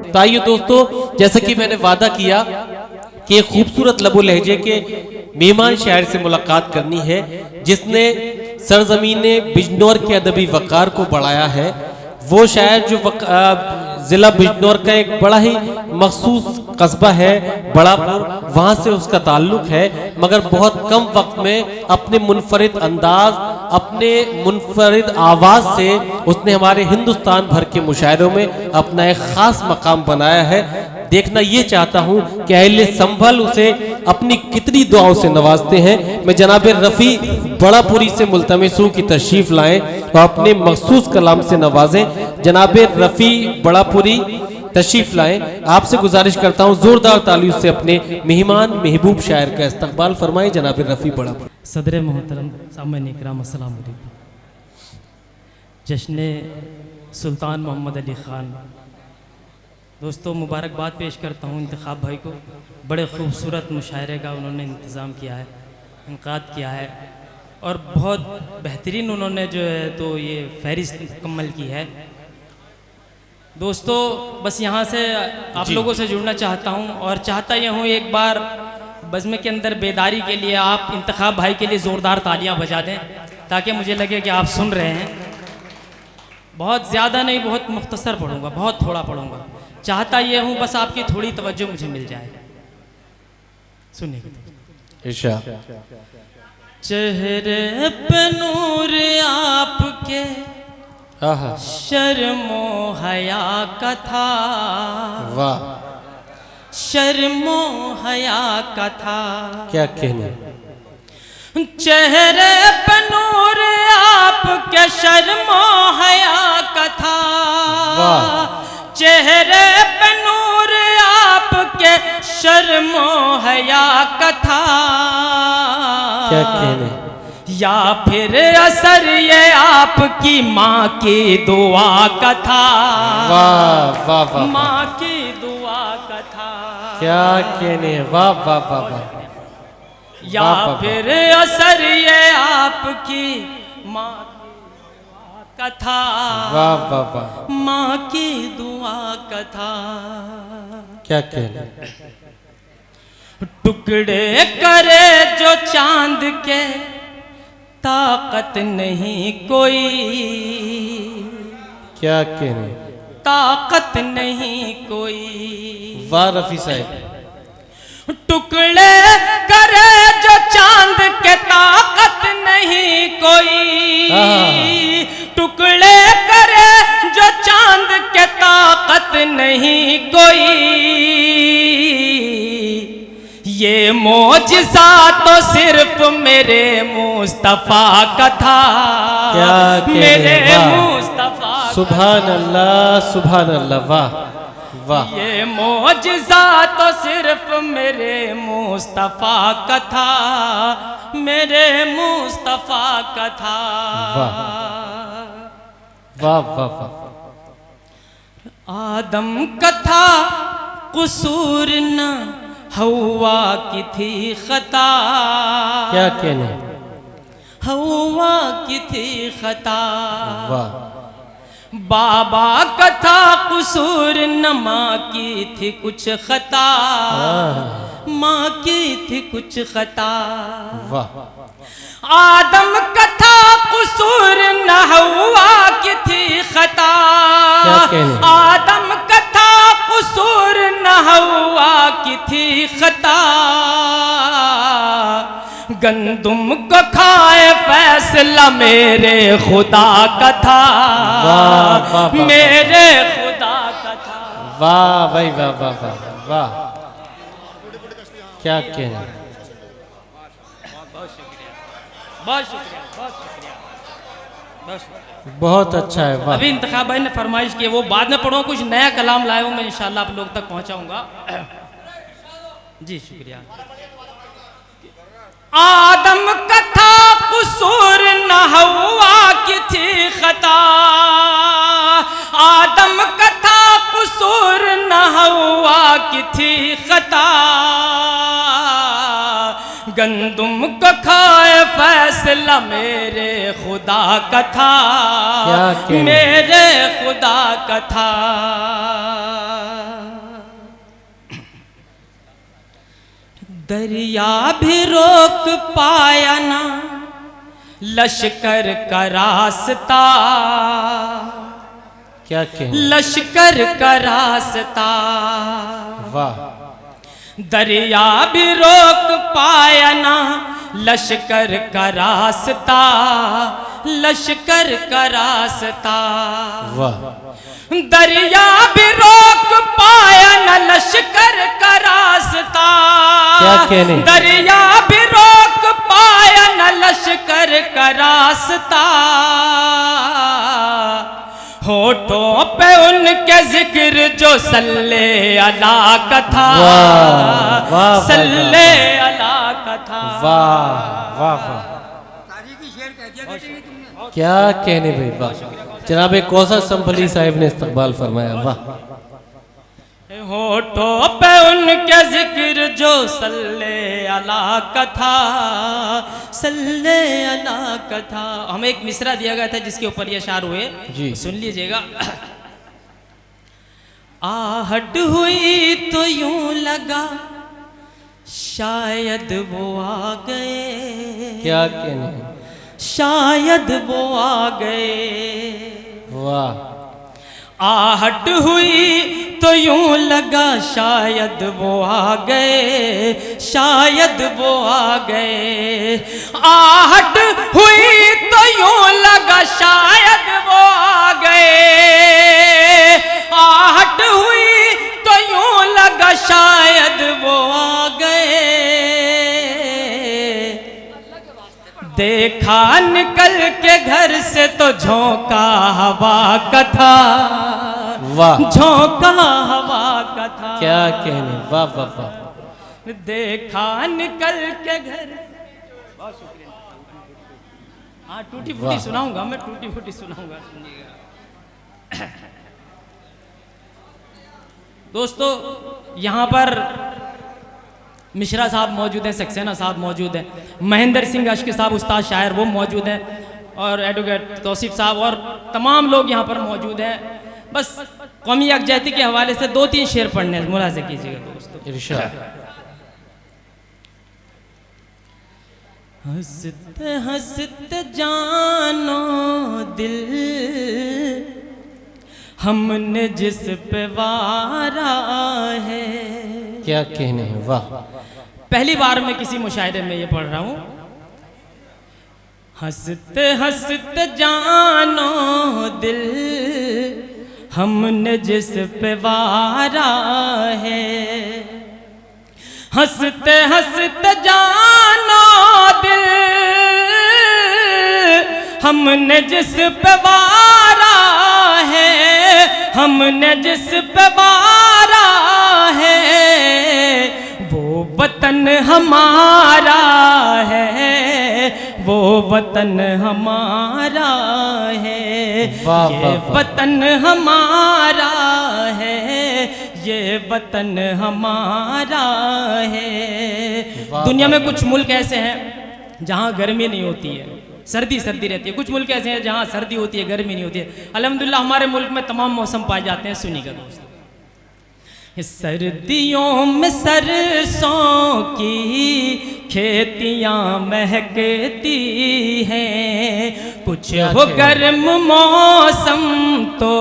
तो आइए दोस्तों, जैसा कि मैंने वादा किया कि एक खूबसूरत लबो लहजे के मेहमान शायर से मुलाकात करनी है, जिसने सरजमीन बिजनौर के अदबी वक़ार को बढ़ाया है। वो शायर जो ज़िला बिजनौर का एक बड़ा ही मखसूस कस्बा है बड़ापुर, वहाँ से उसका ताल्लुक़ है, मगर बहुत कम वक्त में अपने मुनफरिद अंदाज, अपने मुनफरिद आवाज़ से उसने हमारे हिंदुस्तान भर के मुशायरों में अपना एक ख़ास मकाम बनाया है। देखना ये चाहता हूँ कि अहले संभल उसे अपनी कितनी दुआओं से नवाजते हैं। मैं जनाब रफ़ी बड़ापुरी से मुल्तमिस हूँ कि तशरीफ़ लाएं और अपने मखसूस कलाम से नवाजें। जनाब रफ़ी बड़ापुरी तशरीफ़ लाएं। आपसे गुजारिश करता हूँ ज़ोरदार तालियों से अपने मेहमान महबूब शायर का इस्तकबाल फरमाएं। जनाब रफ़ी बड़ापुरी। सदर मोहतरम सामईन इकराम अस्सलाम वालेकुम। जश्न सुल्तान मोहम्मद अली ख़ान। दोस्तों मुबारकबाद पेश करता हूँ इंतखाब भाई को, बड़े खूबसूरत मुशायरे का उन्होंने इंतज़ाम किया है, इनक़ाद किया है और बहुत बेहतरीन उन्होंने जो है तो ये फहरिस्त मुकम्मल की है। दोस्तों बस यहाँ से आप लोगों से जुड़ना चाहता हूँ और चाहता यह हूँ एक बार बज़्म के अंदर बेदारी के लिए आप इंतखाब भाई के लिए ज़ोरदार तालियाँ बजा दें, ताकि मुझे लगे कि आप सुन रहे हैं। बहुत ज़्यादा नहीं, बहुत मुख्तसर पढ़ूँगा, बहुत थोड़ा पढ़ूँगा। चाहता ये हूँ बस आपकी थोड़ी तवज्जो मुझे मिल जाए। सुनिए। चेहरे पे नूर आपके शर्मो हया का था, वाह, शर्मो हया का था। क्या कहने। चेहरे पे नूर आपके शर्मो हया का था, चेहरे पे नूर आपके शर्मो हया का था। क्या कहने। या फिर असर ये आपकी माँ की दुआ का था। वाह वाह वाह, माँ की दुआ का था। क्या कहने। वाह वाह वाह वाह। या फिर असर ये आपकी माँ का था। वाह वाह वाह, माँ की दुआ का था। क्या कहने। टुकड़े करे जो चांद के ताकत नहीं कोई। क्या कहने। ताकत नहीं कोई। वाह रफ़ी साहब। टुकड़े करे जो चांद के ताकत नहीं कोई। टुकड़े करे जो चांद के ताकत नहीं कोई। ये मोजिज़ा तो सिर्फ मेरे मुस्तफ़ा का था। मेरे मुस्तफ़ा। सुभान अल्लाह सुभान अल्लाह। वाह वाह। ये मोजिज़ा तो सिर्फ मेरे मुस्तफ़ा का था, मेरे मुस्तफ़ा का था। वाह वाह वाह। आदम का था कसूर न हवा की थी खता। क्या कहने। हवा की थी खता। वाह। बाबा का था कसूर न माँ की थी कुछ खता। माँ की थी कुछ खता। वाह। आदम का था कसूर न हवा की थी खता। आदम का था कसूर न हवा की थी खता। गंदुम को खाए फैसला मेरे खुदा का था। मेरे खुदा का था। वाह भाई वाह वाह वाह वाह। क्या कहना। बहुत शुक्रिया, बहुत शुक्रिया, बहुत शुक्रिया, बस बहुत अच्छा है। वाह। अभी इंतखाब भाई ने फरमाइश की, वो बाद में पढ़ूँ, कुछ नया कलाम लाया हूँ मैं, इंशाल्लाह आप लोग तक पहुँचाऊँगा। जी शुक्रिया। आदम का था कसूर न हवा की थी खता। आदम का था कसूर न हवा की थी खता। गंदुम को खाए फैसला मेरे खुदा का था। मेरे खुदा का था। दरिया भी रोक पाया ना लश्कर का रास्ता, क्या कहें, लश्कर का रास्ता। वाह। दरिया भी रोक पाया ना लश्कर का रास्ता, लश्कर का रास्ता। वाह। दरिया भी रोक पाया न लश्कर का रास्ता, क्या कहने, दरिया भी रोक पाया न लश्कर का रास्ता। होठों पे उनके जिक्र जो सल्ले अला का था, सल्ले अला का था। वाह वाह वाह, क्या कहने भाई, वाह। जनाब कौसर संभली साहिब ने इस्तकबाल फरमाया, वाह। होठों पे उनके जिक्र जो सल्ले अला का था, सल्ले अला का था। हमें एक मिसरा दिया गया था जिसके ऊपर ये शार हुए जी, सुन लीजिएगा। आहट हुई तो यूं लगा शायद वो आ गए, क्या कहने, शायद वो आ गए। वाह। आहट हुई तो यूं लगा शायद वो आ गए, शायद वो आ गए। आहट हुई तो यूं लगा शायद वो आ गए, आहट हुई तो यूं लगा शायद वो आ गए। देखा निकल के घर से तो झोंका हवा का था, वाह। झोंका हवा का था, क्या कहने, वाह वाह वाह। देखा निकल के घर। हाँ टूटी फूटी सुनाऊंगा मैं, टूटी फूटी सुनाऊंगा, सुनिएगा। दोस्तों यहाँ पर मिश्रा साहब मौजूद हैं, सक्सेना साहब मौजूद हैं, महेंद्र सिंह अश्क साहब उस्ताद शायर वो मौजूद हैं, और एडवोकेट तौसीफ साहब और तमाम लोग यहाँ पर मौजूद हैं। बस कौमी यकजहती के हवाले से 2-3 शेर पढ़ने मुलाज़ा कीजिएगा दोस्तों। इरशाद। हंसते हंसते जानो दिल हमने जिस पे वारा है, क्या कहने हैं, वाह। पहली बार मैं किसी मुशायरे में ये पढ़ रहा हूँ। हंसते हंसते जानो दिल हमने जिस पे वारा है, हंसते हंसते जानो दिल हमने जिस पे वारा है, हमने जिस पे वारा है, वो वतन हमारा है, वो वतन हमारा है। वाह, ये वाह, वाह। वतन हमारा है, ये वतन हमारा है। वाह, दुनिया में वाह। कुछ मुल्क ऐसे हैं जहाँ गर्मी नहीं होती है, सर्दी सर्दी रहती है। कुछ मुल्क ऐसे हैं जहाँ सर्दी होती है, गर्मी नहीं होती है। अल्हम्दुलिल्लाह हमारे मुल्क में तमाम मौसम पाए जाते हैं। सुनिएगा दोस्तों, सर्दियों में सरसों की खेतियाँ महकती हैं, कुछ हो गर्म मौसम तो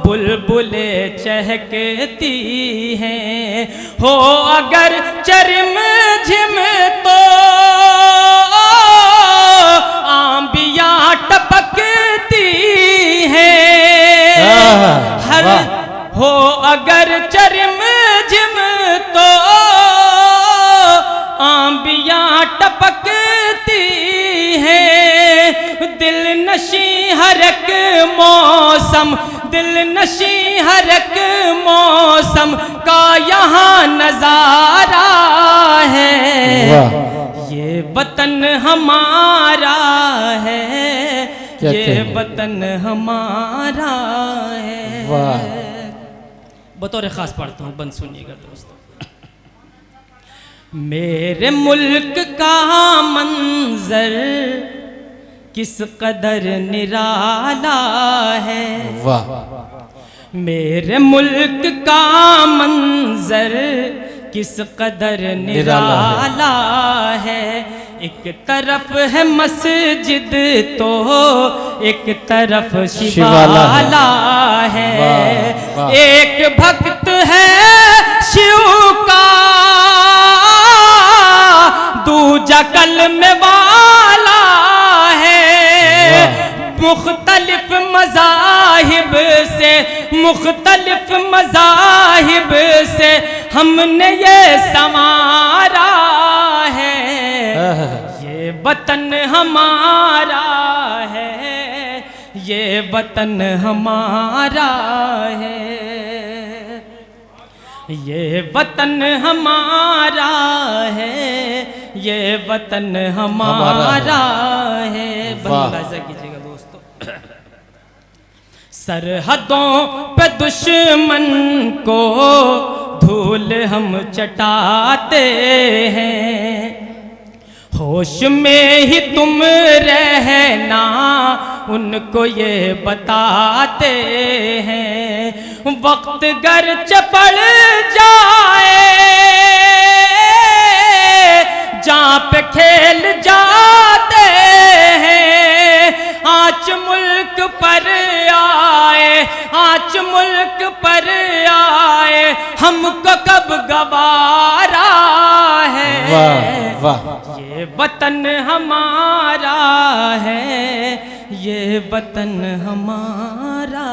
बुलबुले चहकती हैं, हो अगर चरम झिम तो आंबियाँ टपकती हैं। हर हो अगर चरम झिम तो आंबियाँ टपकती हैं। दिल नशी हर एक मौसम, दिल नशी हर एक मौसम का यहाँ नजारा है। ये वतन हमारा है, ये वतन हमारा है। बतौर खास पढ़ता हूँ, बंद सुनिएगा दोस्तों। मेरे मुल्क का मंजर किस कदर निराला है, वाह। मेरे मुल्क का मंजर किस कदर निराला है। एक तरफ है मस्जिद तो एक तरफ शिवाला है। वाह, वाह। एक भक्त है शिव का, दूजा कलमे वाला है। मुख्तलिफ मज़ाहिब से, मुख्तलिफ मज़ाहिब से हमने ये संवारा है। ये वतन हमारा है, ये वतन हमारा है, ये वतन हमारा है, ये वतन हमारा है। बंदगाज़ा कीजिएगा दोस्तों। सरहदों पे दुश्मन को धूल हम चटाते हैं, होश में ही तुम रहना उनको ये बताते हैं। वक्त गर चपड़ जाए जहाँ पे खेल जाते हैं, आँच मुल्क पर आए, आँच मुल्क पर आए, हमको कब गवारा है। वाह वाह। ये वतन हमारा है, ये वतन हमारा